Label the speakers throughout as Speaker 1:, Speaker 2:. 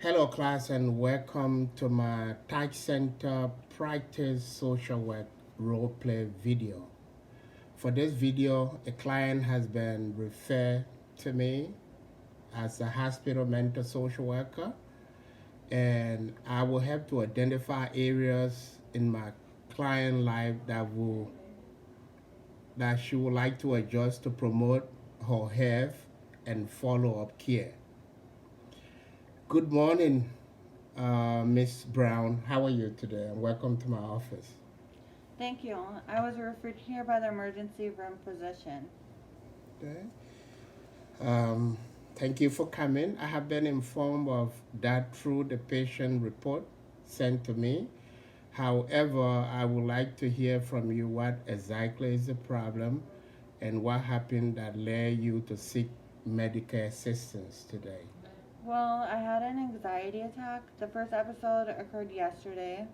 Speaker 1: Hello, class, and welcome to my Touch Center Practice Social Work Role Play video. For this video, a client has been referred to me as a hospital mental social worker, and I will have to identify areas in my client life that she would like to adjust to promote her health and follow-up care. Good morning, Miss Brown. How are you today? And welcome to my office.
Speaker 2: Thank you. I was referred here by the emergency room physician.
Speaker 1: Okay. Um, Thank you for coming. I have been informed of that through the patient report sent to me. However, I would like to hear from you what exactly is the problem and what happened that led you to seek medical assistance today.
Speaker 2: Well, I had an anxiety attack. The first episode occurred yesterday.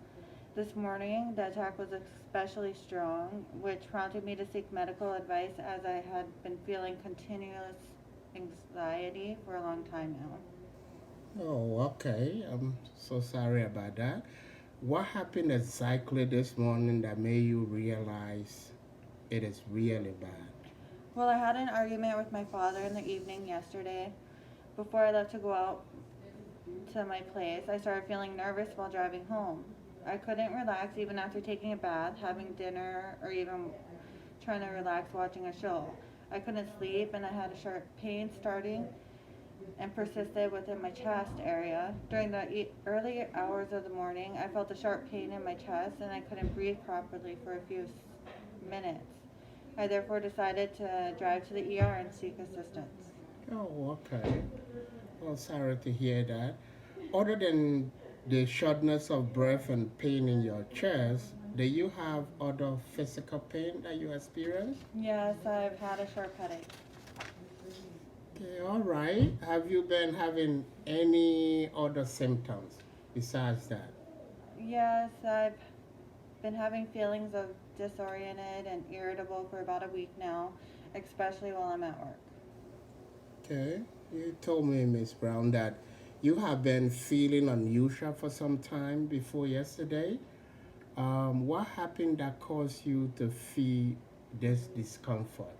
Speaker 2: This morning, the attack was especially strong, which prompted me to seek medical advice as I had been feeling continuous anxiety for a long time now.
Speaker 1: Oh, okay. I'm so sorry about that. What happened exactly this morning that made you realize it is really bad?
Speaker 2: Well, I had an argument with my father in the evening yesterday. Before I left to go out to my place, I started feeling nervous while driving home. I couldn't relax even after taking a bath, having dinner, or even trying to relax watching a show. I couldn't sleep and I had a sharp pain starting and persisted within my chest area. During the early hours of the morning, I felt a sharp pain in my chest and I couldn't breathe properly for a few minutes. I therefore decided to drive to the ER and seek assistance.
Speaker 1: Oh, okay. Well, sorry to hear that. Other than the shortness of breath and pain in your chest, do you have other physical pain that you experience?
Speaker 2: Yes, I've had a sharp headache.
Speaker 1: Okay, all right. Have you been having any other symptoms besides that?
Speaker 2: Yes, I've been having feelings of disoriented and irritable for about a week now, especially while I'm at work.
Speaker 1: Okay, you told me, Miss Brown, that you have been feeling unusual for some time before yesterday. What happened that caused you to feel this discomfort?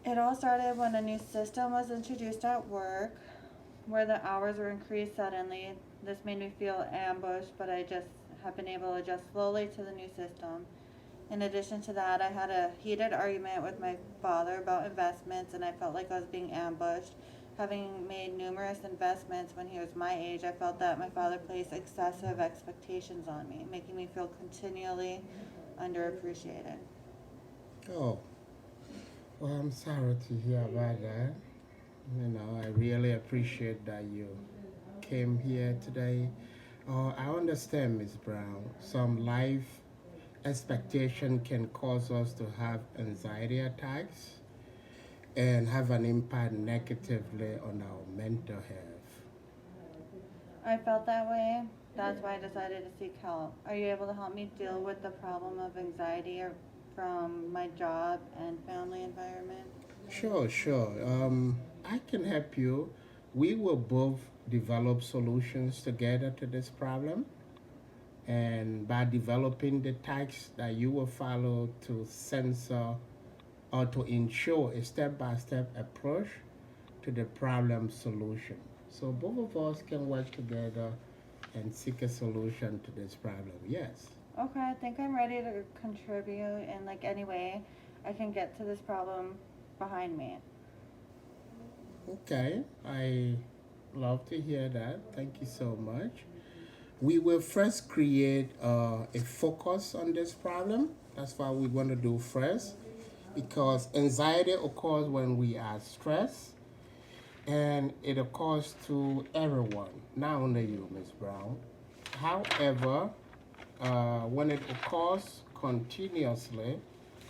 Speaker 2: It all started when a new system was introduced at work where the hours were increased suddenly. This made me feel ambushed, but I just have been able to adjust slowly to the new system. In addition to that, I had a heated argument with my father about investments, and I felt like I was being ambushed. Having made numerous investments when he was my age, I felt that my father placed excessive expectations on me, making me feel continually underappreciated.
Speaker 1: Oh, well, I'm sorry to hear about that. I really appreciate that you came here today. I understand, Miss Brown. Some life expectation can cause us to have anxiety attacks and have an impact negatively on our mental health.
Speaker 2: I felt that way. That's why I decided to seek help. Are you able to help me deal with the problem of anxiety from my job and family environment?
Speaker 1: Sure, sure. I can help you. We will both develop solutions together to this problem. And by developing the tasks that you will follow to censor or to ensure a step by step approach to the problem solution. So both of us can work together and seek a solution to this problem. Yes.
Speaker 2: Okay, I think I'm ready to contribute in like any way I can get to this problem behind me.
Speaker 1: Okay. I love to hear that. Thank you so much. We will first create a focus on this problem. That's what we want to do first because anxiety occurs when we are stressed and it occurs to everyone, not only you, Ms. Brown. However, when it occurs continuously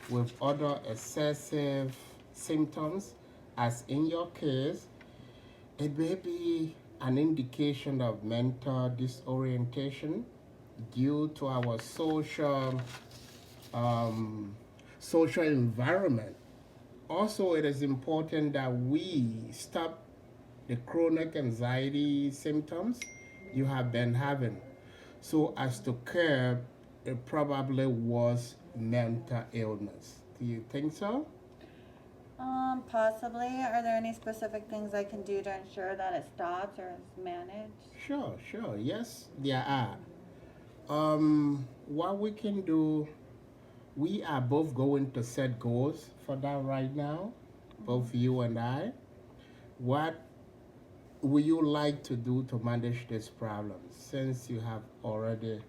Speaker 1: with other excessive symptoms, as in your case, it may be an indication of mental disorientation due to our um, social environment. Also, it is important that we stop the chronic anxiety symptoms you have been having. So as to curb, it probably was mental illness. Do you think so?
Speaker 2: Possibly. Are there any specific things I can do to ensure that it stops or is managed?
Speaker 1: Sure. Yes, there are. What we can do, we are both going to set goals for that right now, both you and I. What would you like to do to manage this problem since you have already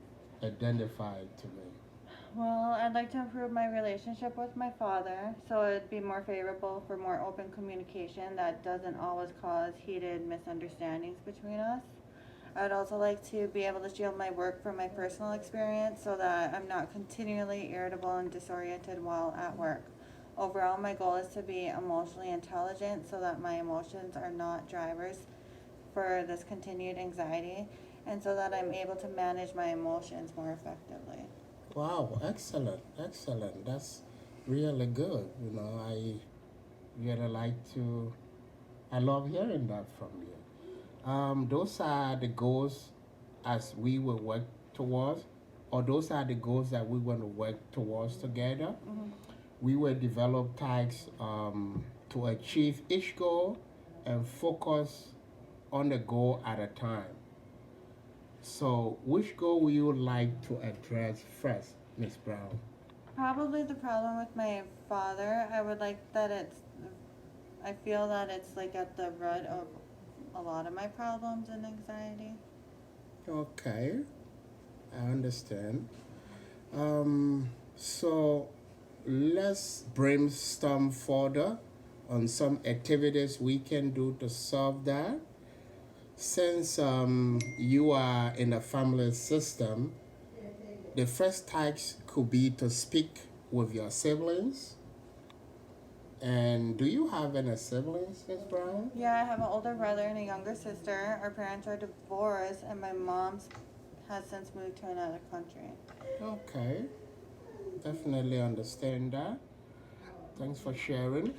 Speaker 1: identified to me?
Speaker 2: Well, I'd like to improve my relationship with my father so it'd be more favorable for more open communication that doesn't always cause heated misunderstandings between us. I'd also like to be able to shield my work from my personal experience so that I'm not continually irritable and disoriented while at work. Overall, my goal is to be emotionally intelligent so that my emotions are not drivers for this continued anxiety and so that I'm able to manage my emotions more effectively.
Speaker 1: Wow, excellent. That's really good. I really like to, I love hearing that from you. Those are the goals as we will work towards, or those are the goals that we want to work towards together.
Speaker 2: Mhm.
Speaker 1: We will develop tasks to achieve each goal and focus on the goal at a time. So, which goal would you like to address first, Miss Brown?
Speaker 2: Probably the problem with my father, I would like that I feel that it's like at the root of a lot of my problems and anxiety.
Speaker 1: Okay, I understand. So let's brainstorm further on some activities we can do to solve that. Since you are in a family system, the first task could be to speak with your siblings. And do you have any siblings, Miss Brown?
Speaker 2: Yeah, I have an older brother and a younger sister. Our parents are divorced, and my mom has since moved to another country.
Speaker 1: Okay, definitely understand that. Thanks for sharing.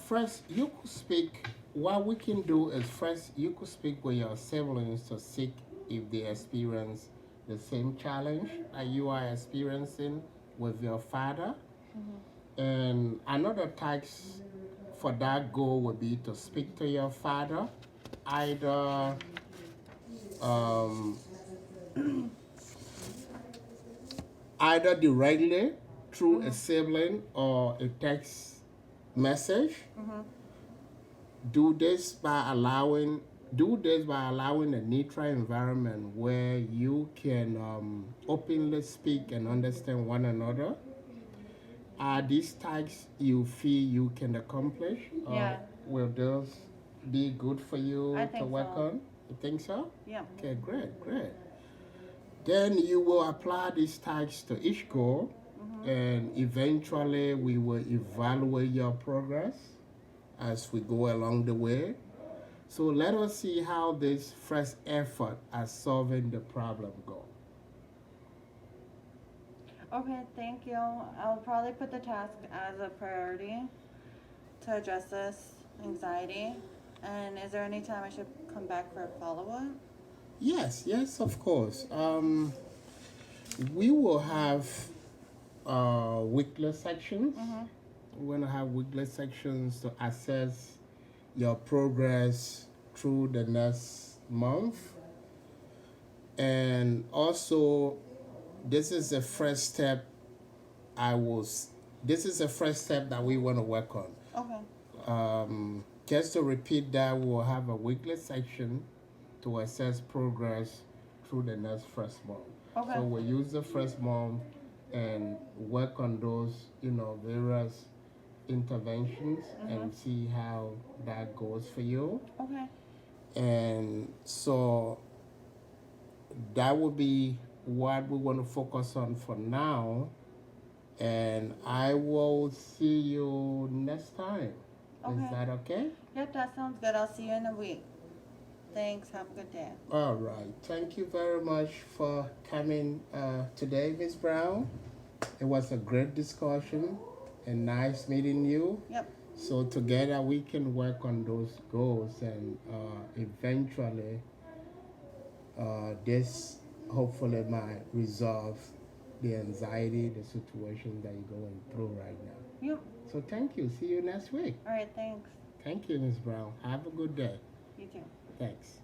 Speaker 1: First, you could speak. What we can do is first you could speak with your siblings to seek if they experience the same challenge that you are experiencing with your father. And another task for that goal would be to speak to your father, either um, either directly through a sibling or a text message.
Speaker 2: Mm-hmm.
Speaker 1: Do this by allowing a neutral environment where you can openly speak and understand one another. Are these tasks you feel you can accomplish?
Speaker 2: Yeah.
Speaker 1: Will those be good for you
Speaker 2: I
Speaker 1: to
Speaker 2: think
Speaker 1: work
Speaker 2: so.
Speaker 1: on? You think so?
Speaker 2: Yeah.
Speaker 1: Okay, great. Then you will apply these tasks to each goal, and eventually we will evaluate your progress as we go along the way. So let us see how this first effort at solving the problem go.
Speaker 2: Okay, thank you. I'll probably put the task as a priority to address this anxiety. And is there any time I should come back for a follow-up?
Speaker 1: Yes, of course. We will have weekly sections.
Speaker 2: Mm-hmm.
Speaker 1: We're going to have weekly sections to assess your progress through the next month. And also, this is the first step this is the first step that we want to work on.
Speaker 2: Okay.
Speaker 1: Just to repeat that, we'll have a weekly section to assess progress through the next first month.
Speaker 2: Okay.
Speaker 1: So we'll use the first month and work on those, various interventions and see how that goes for you.
Speaker 2: Okay.
Speaker 1: And so that will be what we want to focus on for now. And I will see you next time.
Speaker 2: Okay.
Speaker 1: Is that okay?
Speaker 2: Yep, that sounds good. I'll see you in a week. Thanks. Have a good day.
Speaker 1: All right. Thank you very much for coming today, Miss Brown. It was a great discussion and nice meeting you.
Speaker 2: Yep.
Speaker 1: So together we can work on those goals, and eventually this hopefully might resolve the anxiety, the situation that you're going through right now.
Speaker 2: Yep.
Speaker 1: So thank you. See you next week.
Speaker 2: All right, thanks.
Speaker 1: Thank you, Ms. Brown. Have a good day.
Speaker 2: You too.
Speaker 1: Thanks.